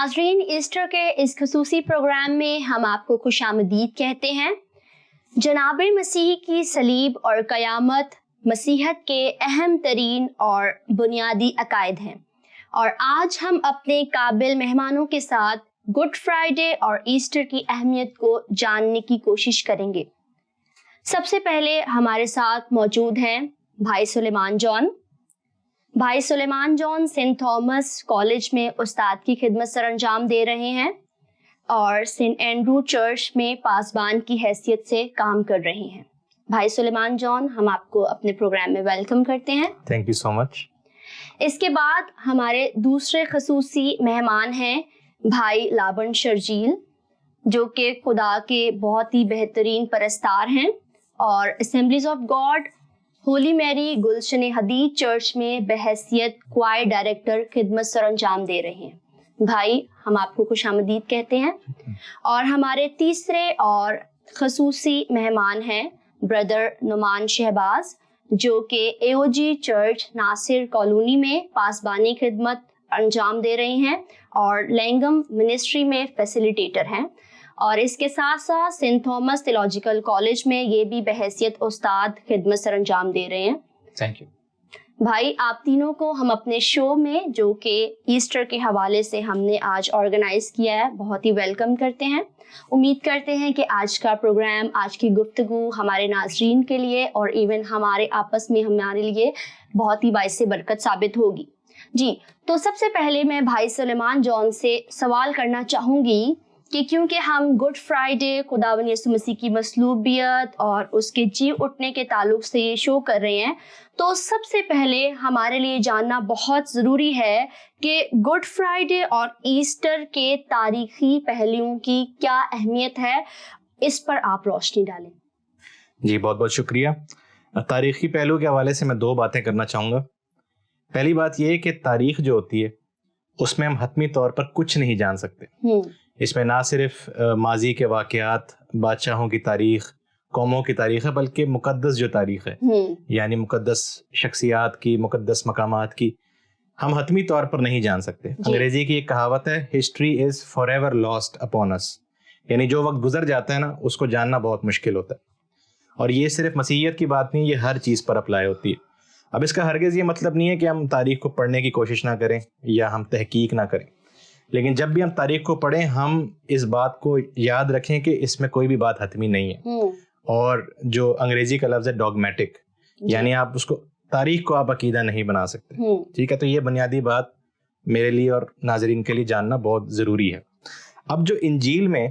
ناظرین، ایسٹر کے اس خصوصی پروگرام میں ہم آپ کو خوش آمدید کہتے ہیں۔ جناب مسیح کی صلیب اور قیامت مسیحیت کے اہم ترین اور بنیادی عقائد ہیں، اور آج ہم اپنے قابل مہمانوں کے ساتھ گڈ فرائیڈے اور ایسٹر کی اہمیت کو جاننے کی کوشش کریں گے۔ سب سے پہلے ہمارے ساتھ موجود ہیں بھائی سلیمان جان۔ بھائی سلیمان جان سینٹ تھامس کالج میں استاد کی خدمت سر انجام دے رہے ہیں اور سینٹ اینڈرو چرچ میں پاسبان کی حیثیت سے کام کر رہے ہیں۔ بھائی سلیمان جان، ہم آپ کو اپنے پروگرام میں ویلکم کرتے ہیں۔ تھینک یو سو مچ۔ اس کے بعد ہمارے دوسرے خصوصی مہمان ہیں بھائی لابن شرجیل، جو کہ خدا کے بہت ہی بہترین پرستار ہیں اور اسمبلیز آف گاڈ ہولی میری گلشن حدید چرچ میں بحیثیت کوائر ڈائریکٹر خدمت سر انجام دے رہے ہیں۔ بھائی، ہم آپ کو خوش آمدید کہتے ہیں۔ اور ہمارے تیسرے اور خصوصی مہمان ہیں بردر نعمان شہباز، جو کہ اے او جی چرچ ناصر کالونی میں پاسبانی خدمت انجام دے رہے ہیں اور لینگم منسٹری میں فیسیلیٹیٹر ہیں، اور اس کے ساتھ ساتھ سینٹ تھامس تھیولوجیکل کالج میں یہ بھی بحیثیت استاد خدمت سر انجام دے رہے ہیں۔ تھینک یو بھائی، آپ تینوں کو ہم اپنے شو میں، جو کہ ایسٹر کے حوالے سے ہم نے آج آرگنائز کیا ہے، بہت ہی ویلکم کرتے ہیں۔ امید کرتے ہیں کہ آج کا پروگرام، آج کی گفتگو ہمارے ناظرین کے لیے اور ایون ہمارے آپس میں ہمارے لیے بہت ہی باعث برکت ثابت ہوگی۔ جی، تو سب سے پہلے میں بھائی سلیمان جان سے سوال کرنا چاہوں گی کہ کیونکہ ہم گڈ فرائیڈے خداوند یسوع مسیح کی مصلوبیت اور اس کے جی اٹھنے کے تعلق سے یہ شو کر رہے ہیں، تو سب سے پہلے ہمارے لیے جاننا بہت ضروری ہے کہ گڈ فرائیڈے اور ایسٹر کے تاریخی پہلوؤں کی کیا اہمیت ہے، اس پر آپ روشنی ڈالیں۔ جی، بہت بہت شکریہ۔ تاریخی پہلو کے حوالے سے میں دو باتیں کرنا چاہوں گا۔ پہلی بات یہ ہے کہ تاریخ جو ہوتی ہے اس میں ہم حتمی طور پر کچھ نہیں جان سکتے۔ اس میں نہ صرف ماضی کے واقعات، بادشاہوں کی تاریخ، قوموں کی تاریخ ہے، بلکہ مقدس جو تاریخ ہے، یعنی مقدس شخصیات کی، مقدس مقامات کی، ہم حتمی طور پر نہیں جان سکتے۔ انگریزی کی ایک کہاوت ہے، history is for ever last upon us, یعنی جو وقت گزر جاتا ہے نا، اس کو جاننا بہت مشکل ہوتا ہے۔ اور یہ صرف مسیحیت کی بات نہیں، یہ ہر چیز پر اپلائی ہوتی ہے۔ اب اس کا ہرگز یہ مطلب نہیں ہے کہ ہم تاریخ کو پڑھنے کی کوشش نہ کریں یا ہم تحقیق نہ کریں، لیکن جب بھی ہم تاریخ کو پڑھیں، ہم اس بات کو یاد رکھیں کہ اس میں کوئی بھی بات حتمی نہیں ہے۔ اور جو انگریزی کا لفظ ہے ڈاگمیٹک، یعنی آپ اس کو، تاریخ کو آپ عقیدہ نہیں بنا سکتے۔ ٹھیک ہے، تو یہ بنیادی بات میرے لیے اور ناظرین کے لیے جاننا بہت ضروری ہے۔ اب جو انجیل میں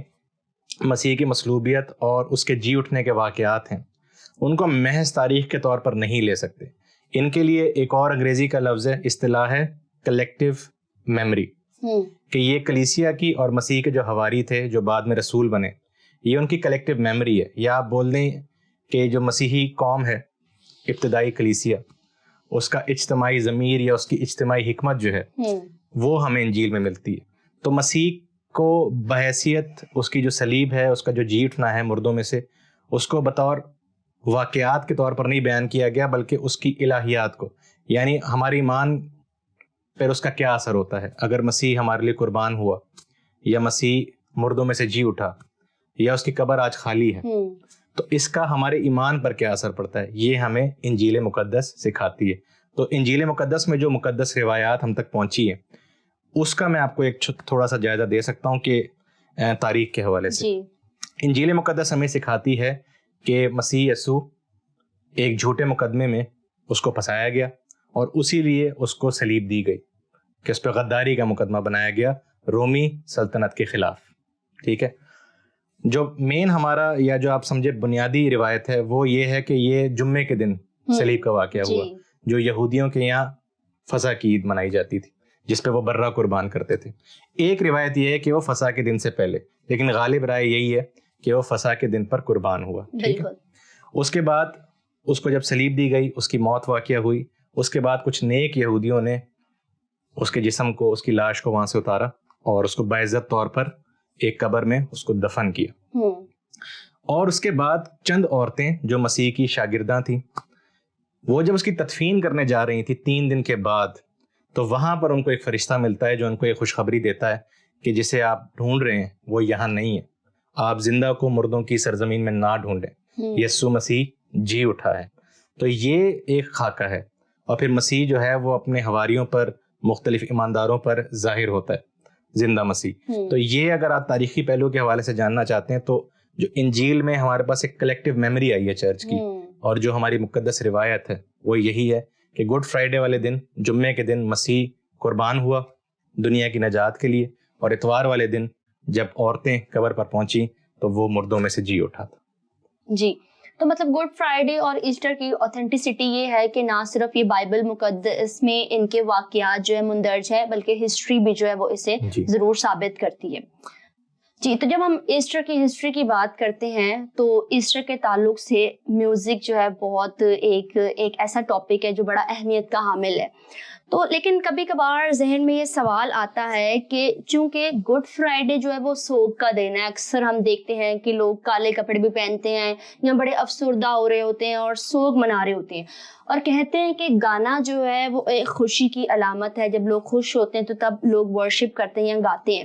مسیح کی مصلوبیت اور اس کے جی اٹھنے کے واقعات ہیں، ان کو محض تاریخ کے طور پر نہیں لے سکتے۔ ان کے لیے ایک اور انگریزی کا لفظ ہے، اصطلاح ہے کلیکٹیو میموری، کہ یہ کلیسیا کی اور مسیح کے جو حواری تھے، جو بعد میں رسول بنے، یہ ان کی کلیکٹیو میموری ہے۔ یا آپ بول دیں کہ جو مسیحی قوم ہے، ابتدائی کلیسیا، اس کا اجتماعی ضمیر یا اس کی اجتماعی حکمت جو ہے، وہ ہمیں انجیل میں ملتی ہے۔ تو مسیح کو بحیثیت اس کی جو صلیب ہے، اس کا جو جی اٹھنا ہے مردوں میں سے، اس کو بطور واقعات کے طور پر نہیں بیان کیا گیا، بلکہ اس کی الہیات کو، یعنی ہماری ایمان پھر اس کا کیا اثر ہوتا ہے اگر مسیح ہمارے لیے قربان ہوا، یا مسیح مردوں میں سے جی اٹھا، یا اس کی قبر آج خالی ہے، تو اس کا ہمارے ایمان پر کیا اثر پڑتا ہے، یہ ہمیں انجیل مقدس سکھاتی ہے۔ تو انجیل مقدس میں جو مقدس روایات ہم تک پہنچی ہیں، اس کا میں آپ کو ایک تھوڑا سا جائزہ دے سکتا ہوں کہ تاریخ کے حوالے سے انجیل مقدس ہمیں سکھاتی ہے کہ مسیح یسوع ایک جھوٹے مقدمے میں اس کو پھنسایا گیا، اور اسی لیے اس کو صلیب دی گئی، کہ اس پہ غداری کا مقدمہ بنایا گیا رومی سلطنت کے خلاف۔ ٹھیک ہے، جو مین ہمارا، یا جو آپ سمجھے بنیادی روایت ہے، وہ یہ ہے کہ یہ جمعے کے دن صلیب کا واقعہ ہوا، جو یہودیوں کے یہاں فسح کی عید منائی جاتی تھی، جس پہ وہ برہ قربان کرتے تھے۔ ایک روایت یہ ہے کہ وہ فسح کے دن سے پہلے، لیکن غالب رائے یہی ہے کہ وہ فسح کے دن پر قربان ہوا۔ ٹھیک ہے، اس کے بعد اس کو جب صلیب دی گئی، اس کی موت واقعہ ہوئی، اس کے بعد کچھ نیک یہودیوں نے اس کے جسم کو، اس کی لاش کو وہاں سے اتارا اور اس کو باعزت طور پر ایک قبر میں اس کو دفن کیا۔ اور اس کے بعد چند عورتیں جو مسیح کی شاگرداں تھیں، وہ جب اس کی تدفین کرنے جا رہی تھی 3 دن کے بعد، تو وہاں پر ان کو ایک فرشتہ ملتا ہے جو ان کو ایک خوشخبری دیتا ہے کہ جسے آپ ڈھونڈ رہے ہیں وہ یہاں نہیں ہے. آپ زندہ کو مردوں کی سرزمین میں نہ ڈھونڈیں, یسوع مسیح جی اٹھا ہے. تو یہ ایک خاکہ ہے. اور پھر مسیح جو ہے وہ اپنے حواریوں پر, مختلف ایمانداروں پر ظاہر ہوتا ہے, زندہ مسیح. تو یہ اگر آپ تاریخی پہلو کے حوالے سے جاننا چاہتے ہیں تو جو انجیل میں ہمارے پاس ایک کلیکٹیو میموری آئی ہے چرچ کی, اور جو ہماری مقدس روایت ہے وہ یہی ہے کہ گڈ فرائیڈے والے دن, جمعے کے دن مسیح قربان ہوا دنیا کی نجات کے لیے, اور اتوار والے دن جب عورتیں قبر پر پہنچی تو وہ مردوں میں سے جی اٹھا تھا. جی, تو مطلب گڈ فرائیڈے اور ایسٹر کی اوتھینٹسٹی یہ ہے کہ نہ صرف یہ بائبل مقدس میں ان کے واقعات جو ہے مندرج ہے, بلکہ ہسٹری بھی جو ہے وہ اسے ضرور ثابت کرتی ہے. جی, تو جب ہم ایسٹر کی ہسٹری کی بات کرتے ہیں تو ایسٹر کے تعلق سے میوزک جو ہے بہت ایک ایسا ٹاپک ہے جو بڑا اہمیت کا حامل ہے. تو لیکن کبھی کبھار ذہن میں یہ سوال آتا ہے کہ چونکہ گڈ فرائیڈے جو ہے وہ سوگ کا دن ہے, اکثر ہم دیکھتے ہیں کہ لوگ کالے کپڑے بھی پہنتے ہیں یا بڑے افسردہ ہو رہے ہوتے ہیں اور سوگ منا رہے ہوتے ہیں, اور کہتے ہیں کہ گانا جو ہے وہ ایک خوشی کی علامت ہے. جب لوگ خوش ہوتے ہیں تو تب لوگ ورشپ کرتے ہیں یا گاتے ہیں.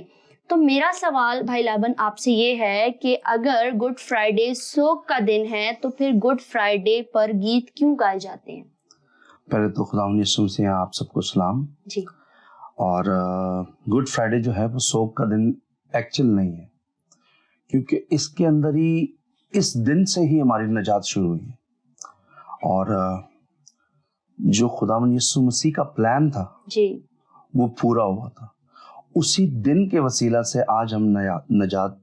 تو میرا سوال بھائی لابن آپ سے یہ ہے کہ اگر گڈ فرائیڈے سوگ کا دن ہے تو پھر گڈ فرائیڈے پر گیت کیوں گائے جاتے ہیں؟ پہلے تو خداوند یسوع مسیح آپ سب کو سلام. جی. اور گڈ فرائیڈے جو ہے وہ سوگ کا دن ایکچوئل نہیں ہے, کیونکہ اس کے اندر ہی اس دن سے ہی ہماری نجات شروع ہوئی ہے. اور جو خداوند یسوع مسیح کا پلان تھا جی وہ پورا ہوا تھا. اسی دن کے وسیلہ سے آج ہم نجات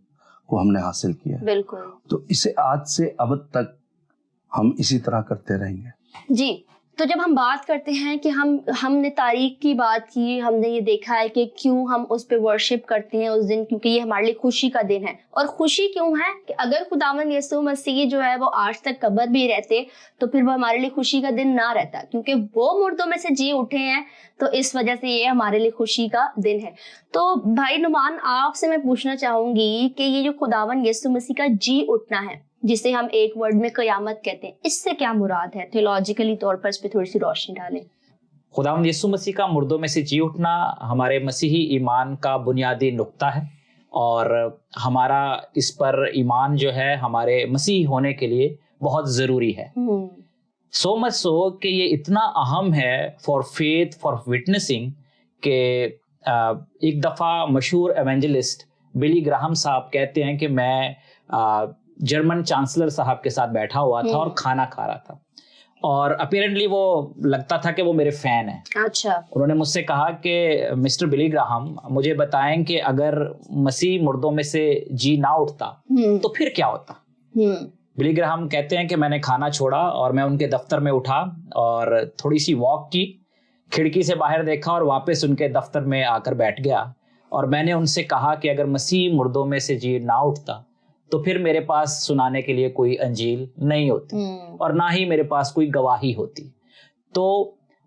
کو ہم نے حاصل کیا. بالکل. تو اسے آج سے ابد تک ہم اسی طرح کرتے رہیں گے. جی, تو جب ہم بات کرتے ہیں کہ ہم نے تاریخ کی بات کی, ہم نے یہ دیکھا ہے کہ کیوں ہم اس پہ ورشپ کرتے ہیں اس دن, کیونکہ یہ ہمارے لیے خوشی کا دن ہے. اور خوشی کیوں ہے کہ اگر خداوند یسوع مسیح جو ہے وہ آج تک قبر بھی رہتے تو پھر وہ ہمارے لیے خوشی کا دن نہ رہتا, کیونکہ وہ مردوں میں سے جی اٹھے ہیں, تو اس وجہ سے یہ ہمارے لیے خوشی کا دن ہے. تو بھائی نعمان, آپ سے میں پوچھنا چاہوں گی کہ یہ جو خداوند یسوع مسیح کا جی اٹھنا ہے, جسے ہم ایک ورڈ میں قیامت کہتے ہیں, اس سے کیا مراد ہے؟ تھیولوجیکلی طور پر اس پہ تھوڑی سی روشنی ڈالیں. خداوند یسوع مسیح کا مردوں میں سے جی اٹھنا ہمارے مسیحی ایمان کا بنیادی نقطہ ہے, اور ہمارا اس پر ایمان جو ہے ہمارے مسیحی ہونے کے لیے بہت ضروری ہے. سو مچ سو کہ یہ اتنا اہم ہے فار فیتھ, فار وٹنسنگ, کہ ایک دفعہ مشہور ایونجلسٹ بلی گراہم صاحب کہتے ہیں کہ میں جرمن چانسلر صاحب کے ساتھ بیٹھا ہوا تھا اور کھانا کھا رہا تھا, اور اپیرنٹلی وہ لگتا تھا کہ وہ میرے فین ہیں. اچھا. انہوں نے مجھ سے کہا کہ مسٹر بلی گراہم, مجھے بتائیں کہ اگر مسیح مردوں میں سے جی نہ اٹھتا تو پھر کیا ہوتا؟ بلی گراہم کہتے ہیں کہ میں نے کھانا چھوڑا اور میں ان کے دفتر میں اٹھا اور تھوڑی سی واک کی, کھڑکی سے باہر دیکھا اور واپس ان کے دفتر میں آ کر بیٹھ گیا, اور میں نے ان سے کہا کہ اگر مسیح مردوں میں سے جی نہ اٹھتا تو پھر میرے پاس سنانے کے لیے کوئی انجیل نہیں ہوتی اور نہ ہی میرے پاس کوئی گواہی ہوتی. تو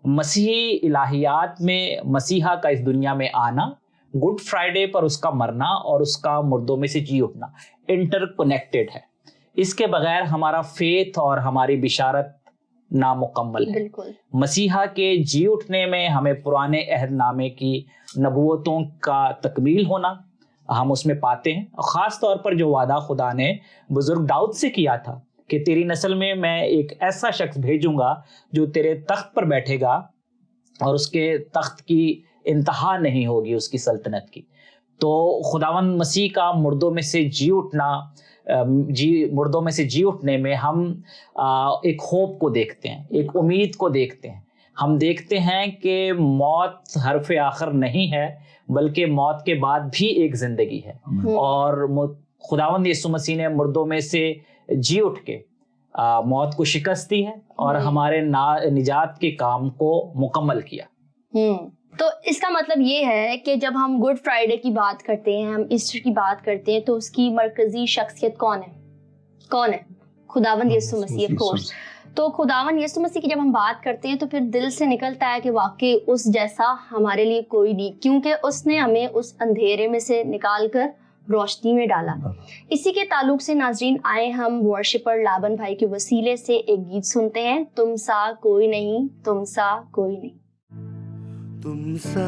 مسیحی الہیات میں مسیحا کا اس دنیا میں آنا, گڈ فرائیڈے پر اس کا مرنا اور اس کا مردوں میں سے جی اٹھنا انٹر کنیکٹڈ ہے. اس کے بغیر ہمارا فیتھ اور ہماری بشارت نامکمل ہے. مسیحا کے جی اٹھنے میں ہمیں پرانے عہد نامے کی نبوتوں کا تکمیل ہونا ہم اس میں پاتے ہیں, خاص طور پر جو وعدہ خدا نے بزرگ داؤد سے کیا تھا کہ تیری نسل میں میں ایک ایسا شخص بھیجوں گا جو تیرے تخت پر بیٹھے گا اور اس کے تخت کی انتہا نہیں ہوگی اس کی سلطنت کی. تو خداوند مسیح کا مردوں میں سے جی اٹھنا, مردوں میں سے جی اٹھنے میں ہم ایک ہوپ کو دیکھتے ہیں, ایک امید کو دیکھتے ہیں. ہم دیکھتے ہیں کہ موت حرف آخر نہیں ہے, بلکہ موت کے بعد بھی ایک زندگی ہے, اور خداوند یسوع مسیح نے مردوں میں سے جی اٹھ کے موت کو شکست دی ہے اور ہمارے نجات کے کام کو مکمل کیا. تو اس کا مطلب یہ ہے کہ جب ہم گڈ فرائیڈے کی بات کرتے ہیں, ہم ایسٹر کی بات کرتے ہیں, تو اس کی مرکزی شخصیت کون ہے؟ خداوند یسوع مسیح, آف کورس. تو خداوند یسوع مسیح کی جب ہم بات کرتے ہیں تو پھر دل سے نکلتا ہے کہ واقعی اس جیسا ہمارے لیے کوئی نہیں, کیونکہ اس نے ہمیں اس اندھیرے میں سے نکال کر روشنی میں ڈالا. اسی کے تعلق سے ناظرین آئے ہم ورشپر لابن بھائی کے وسیلے سے ایک گیت سنتے ہیں, تم سا کوئی نہیں, تم سا کوئی نہیں. تم سا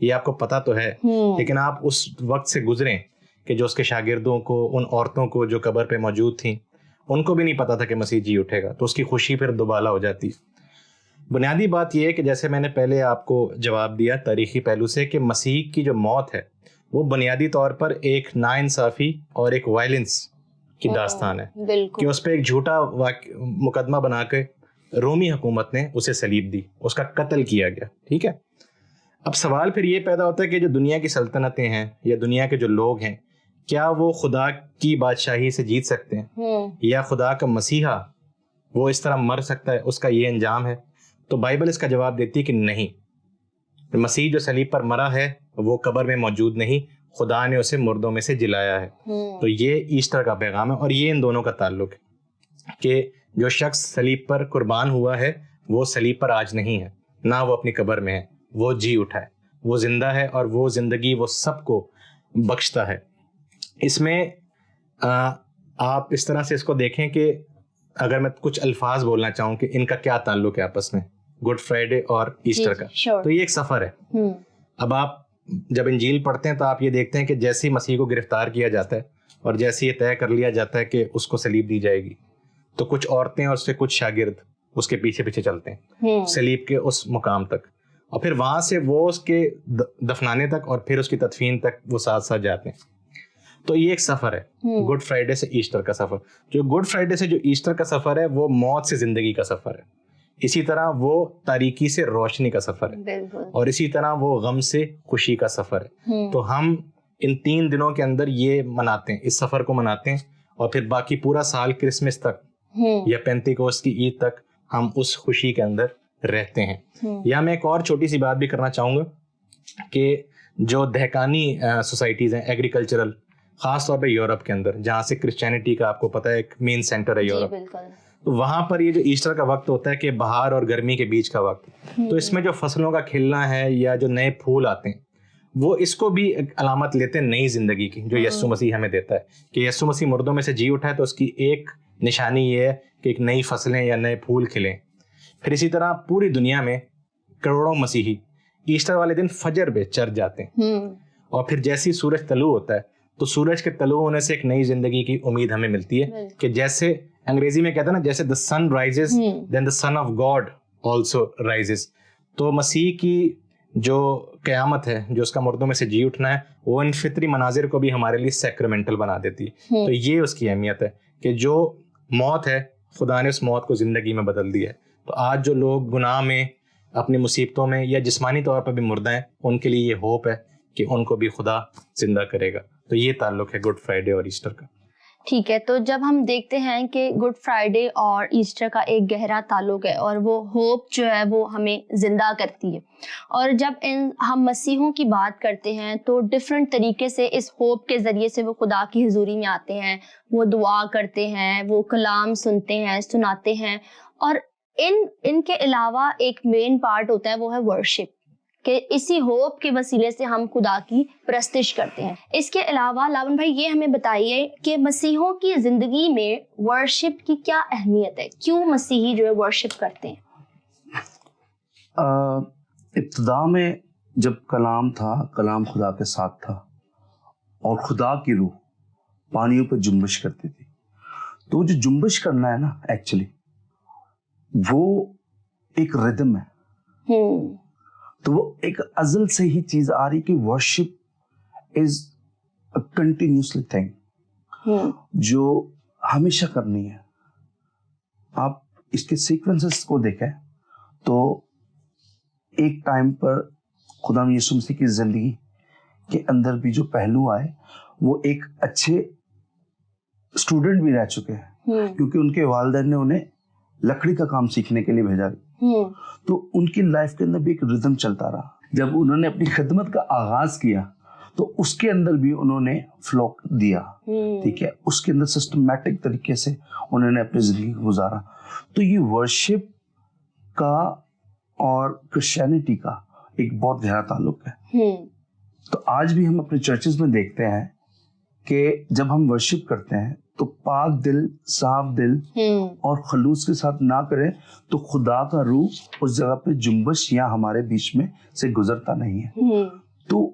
یہ آپ کو پتا تو ہے, لیکن آپ اس وقت سے گزریں کہ جو اس کے شاگردوں کو, ان عورتوں کو جو قبر پہ موجود تھیں, ان کو بھی نہیں پتا تھا کہ مسیح جی اٹھے گا, تو اس کی خوشی پھر دوبالا ہو جاتی. بنیادی بات یہ ہے کہ جیسے میں نے پہلے آپ کو جواب دیا تاریخی پہلو سے, کہ مسیح کی جو موت ہے وہ بنیادی طور پر ایک ناانصافی اور ایک وائلنس کی داستان ہے, کہ اس پہ ایک جھوٹا مقدمہ بنا کے رومی حکومت نے اسے صلیب دی, اس کا قتل کیا گیا. ٹھیک ہے, اب سوال پھر یہ پیدا ہوتا ہے کہ جو دنیا کی سلطنتیں ہیں یا دنیا کے جو لوگ ہیں, کیا وہ خدا کی بادشاہی سے جیت سکتے ہیں, یا خدا کا مسیحا وہ اس طرح مر سکتا ہے, اس کا یہ انجام ہے؟ تو بائبل اس کا جواب دیتی ہے کہ نہیں, مسیح جو صلیب پر مرا ہے وہ قبر میں موجود نہیں, خدا نے اسے مردوں میں سے جلایا ہے. تو یہ ایسٹر کا پیغام ہے, اور یہ ان دونوں کا تعلق ہے کہ جو شخص صلیب پر قربان ہوا ہے وہ صلیب پر آج نہیں ہے, نہ وہ اپنی قبر میں ہے, وہ جی اٹھا ہے, وہ زندہ ہے, اور وہ زندگی وہ سب کو بخشتا ہے. اس میں آپ اس طرح سے اس کو دیکھیں کہ اگر میں کچھ الفاظ بولنا چاہوں کہ ان کا کیا تعلق ہے آپس میں, گڈ فرائیڈے اور ایسٹر کا, تو یہ ایک سفر ہے. اب آپ جب انجیل پڑھتے ہیں تو آپ یہ دیکھتے ہیں کہ جیسے ہی مسیح کو گرفتار کیا جاتا ہے اور جیسے یہ طے کر لیا جاتا ہے کہ اس کو صلیب دی جائے گی, تو کچھ عورتیں اور اس سے کچھ شاگرد اس کے پیچھے پیچھے چلتے ہیں صلیب کے اس مقام تک, اور پھر وہاں سے وہ اس کے دفنانے تک اور پھر اس کی تدفین تک وہ ساتھ ساتھ جاتے ہیں. تو یہ ایک سفر ہے گڈ فرائیڈے سے ایسٹر کا سفر. جو گڈ فرائیڈے سے جو ایسٹر کا سفر ہے وہ موت سے زندگی کا سفر ہے. اسی طرح وہ تاریکی سے روشنی کا سفر ہے, اور اسی طرح وہ غم سے خوشی کا سفر ہے. تو ہم ان 3 دنوں کے اندر یہ مناتے ہیں, اس سفر کو مناتے ہیں, اور پھر باقی پورا سال کرسمس تک یا پینتیکوست کی عید تک ہم اس خوشی کے اندر رہتے ہیں. یا میں ایک اور چھوٹی سی بات بھی کرنا چاہوں گا کہ جو دہقانی سوسائٹیز ہیں, ایگریکلچرل, خاص طور پہ یورپ کے اندر, جہاں سے کرسچینٹی کا آپ کو پتہ ہے ایک مین سینٹر ہے یورپ, تو وہاں پر یہ جو ایسٹر کا وقت ہوتا ہے کہ بہار اور گرمی کے بیچ کا وقت, تو اس میں جو فصلوں کا کھلنا ہے یا جو نئے پھول آتے ہیں وہ اس کو بھی ایک علامت لیتے ہیں نئی زندگی کی, جو یسوع مسیح ہمیں دیتا ہے کہ یسوع مسیح مردوں میں سے جی اٹھا ہے, تو اس کی ایک نشانی یہ ہے کہ ایک نئی فصلیں یا نئے پھول کھلیں. پھر اسی طرح پوری دنیا میں کروڑوں مسیحی ایسٹر والے دن فجر پہ چرچ جاتے ہیں, اور پھر جیسے ہی سورج طلوع ہوتا ہے تو سورج کے طلوع ہونے سے ایک نئی زندگی کی امید ہمیں ملتی ہے, کہ جیسے انگریزی میں کہتے ہیں نا, جیسے the sun rises then the son of God also rises. تو مسیح کی جو قیامت ہے, جو اس کا مردوں میں سے جی اٹھنا ہے, وہ ان فطری مناظر کو بھی ہمارے لیے سیکرمنٹل بنا دیتی ہے. تو یہ اس کی اہمیت ہے کہ جو موت ہے خدا نے اس موت کو زندگی میں بدل دی ہے. تو آج جو لوگ گناہ میں, اپنی مصیبتوں میں یا جسمانی طور پر بھی مردہ ہیں, ان کے لیے یہ ہوپ ہے کہ ان کو بھی خدا زندہ کرے گا. تو یہ تعلق ہے گڈ فرائیڈے اور ایسٹر کا. ٹھیک ہے, تو جب ہم دیکھتے ہیں کہ گڈ فرائیڈے اور ایسٹر کا ایک گہرا تعلق ہے, اور وہ ہوپ جو ہے وہ ہمیں زندہ کرتی ہے, اور جب ہم مسیحوں کی بات کرتے ہیں تو ڈفرینٹ طریقے سے اس ہوپ کے ذریعے سے وہ خدا کی حضوری میں آتے ہیں, وہ دعا کرتے ہیں, وہ کلام سنتے ہیں, سناتے ہیں, اور ان کے علاوہ ایک مین پارٹ ہوتا ہے وہ ہے ورشپ, کہ اسی ہوپ کے وسیلے سے ہم خدا کی پرستش کرتے ہیں. اس کے علاوہ لاون بھائی یہ ہمیں بتائیے کہ مسیحوں کی زندگی میں ورشپ کی کیا اہمیت ہے, کیوں مسیحی جو ہے ورشپ کرتے ہیں؟ ابتدا میں جب کلام تھا, کلام خدا کے ساتھ تھا, اور خدا کی روح پانیوں پہ جنبش کرتی تھی, تو جو جنبش کرنا ہے نا, ایکچولی وہ ایک ردم ہے. تو وہ ایک ازل سے ہی چیز آ رہی کہ worship is a continuously thing جو ہمیشہ کرنی ہے. آپ اس کے سیکوینسز کو دیکھیں تو ایک ٹائم پر خدا یسوع مسیح کی زندگی کے اندر بھی جو پہلو آئے, وہ ایک اچھے اسٹوڈنٹ بھی رہ چکے ہیں, کیونکہ ان کے والدین نے انہیں لکڑی کا کام سیکھنے کے لیے بھیجا, تو ان کی لائف کے اندر بھی ایک ردم چلتا رہا. جب انہوں نے اپنی خدمت کا آغاز کیا تو اس کے اندر بھی انہوں نے فلو دیا, ٹھیک ہے, اس کے اندر سسٹمیٹک طریقے سے انہوں نے اپنی زندگی گزارا. تو یہ ورشپ کا اور کرسچینٹی کا ایک بہت گہرا تعلق ہے. تو آج بھی ہم اپنے چرچز میں دیکھتے ہیں کہ جب ہم ورشپ کرتے ہیں تو پاک دل, صاف دل اور خلوص کے ساتھ نہ کریں تو خدا کا روح اس جگہ پہ جنبش یا ہمارے بیچ میں سے گزرتا نہیں ہے.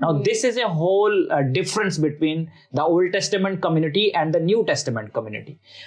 Now this is a whole difference between the Old Testament community and the New Testament community.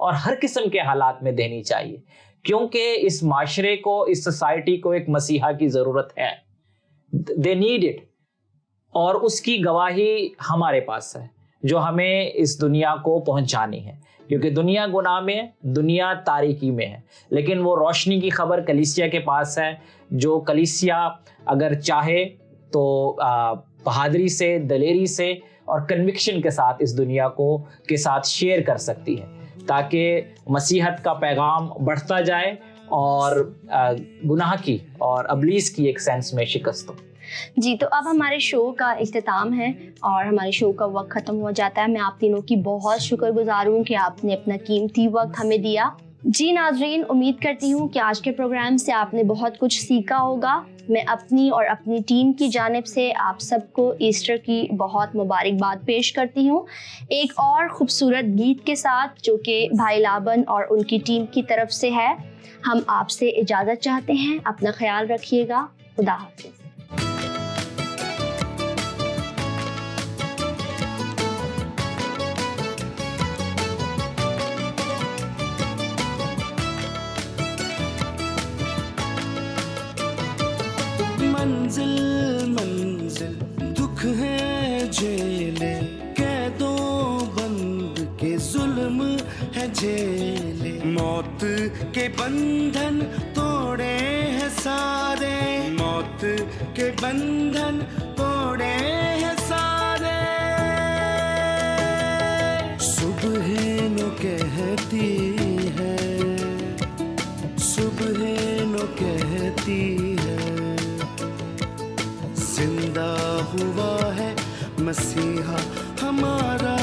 اور ہر قسم کے حالات میں دینی چاہیے، کیونکہ اس معاشرے کو، اس سوسائٹی کو ایک مسیحا کی ضرورت ہے. They need it. اور اس کی گواہی ہمارے پاس ہے جو ہمیں اس دنیا کو پہنچانی ہے، کیونکہ دنیا گناہ میں ہے، دنیا تاریکی میں ہے، لیکن وہ روشنی کی خبر کلیسیا کے پاس ہے، جو کلیسیا اگر چاہے تو بہادری سے، دلیری سے اور کنوکشن کے ساتھ اس دنیا کو کے ساتھ شیئر کر سکتی ہے، تاکہ مسیحت کا پیغام بڑھتا جائے اور گناہ کی اور ابلیس کی ایک سینس میں شکست ہو. جی، تو اب ہمارے شو کا اختتام ہے اور ہمارے شو کا وقت ختم ہو جاتا ہے. میں آپ تینوں کی بہت شکر گزار ہوں کہ آپ نے اپنا قیمتی وقت ہمیں دیا. جی ناظرین، امید کرتی ہوں کہ آج کے پروگرام سے آپ نے بہت کچھ سیکھا ہوگا. میں اپنی اور اپنی ٹیم کی جانب سے آپ سب کو ایسٹر کی بہت مبارکباد پیش کرتی ہوں، ایک اور خوبصورت گیت کے ساتھ جو کہ بھائی لابن اور ان کی ٹیم کی طرف سے ہے. ہم آپ سے اجازت چاہتے ہیں. اپنا خیال رکھیے گا. خدا حافظ. منزل منزل دکھ ہے جیلے، قیدوں بند کے ظلم ہے جیلے، موت کے بندھن توڑے ہیں سارے، موت کے بندھن توڑے ہیں سارے. صبح نو کہتی ہے، صبح نو کہتی ہے، زندہ ہوا ہے مسیحا ہمارا.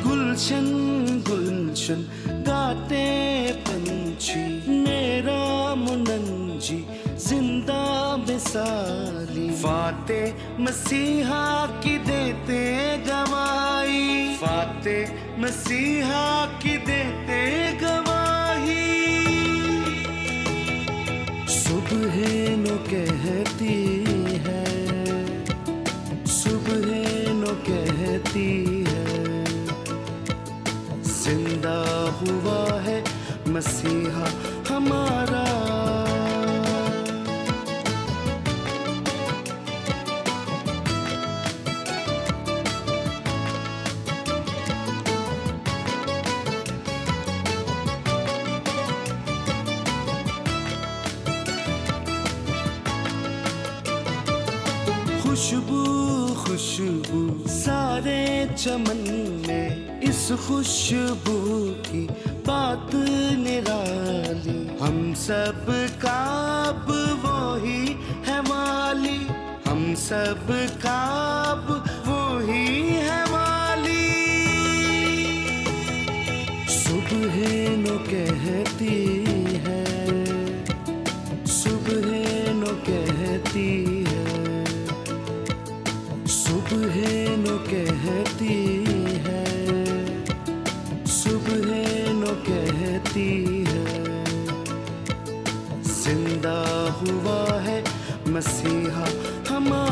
گلشن گلشن گاتے پنچھی، میرا مننجی زندہ مثالی، فاتح مسیحا کی دیتے گواہی، فاتح مسیحا کی دیتے گواہی. صبح نو کہتی ہے، صبح نو کہتی ہے، زندہ ہوا ہے مسیحا ہمارا. خوشبو خوشبو سارے چمن میں، اس خوشبو کی بات نرالی، ہم سب کا اب وہی ہے والی، ہم سب کا اب وہی ہے والی. صبح نو کہتی ہے، صبح نو کہتی ہے، صبح نو کہتی ہے، صبح نو کہتی ہے، زندہ ہوا ہے مسیحا ہمارا.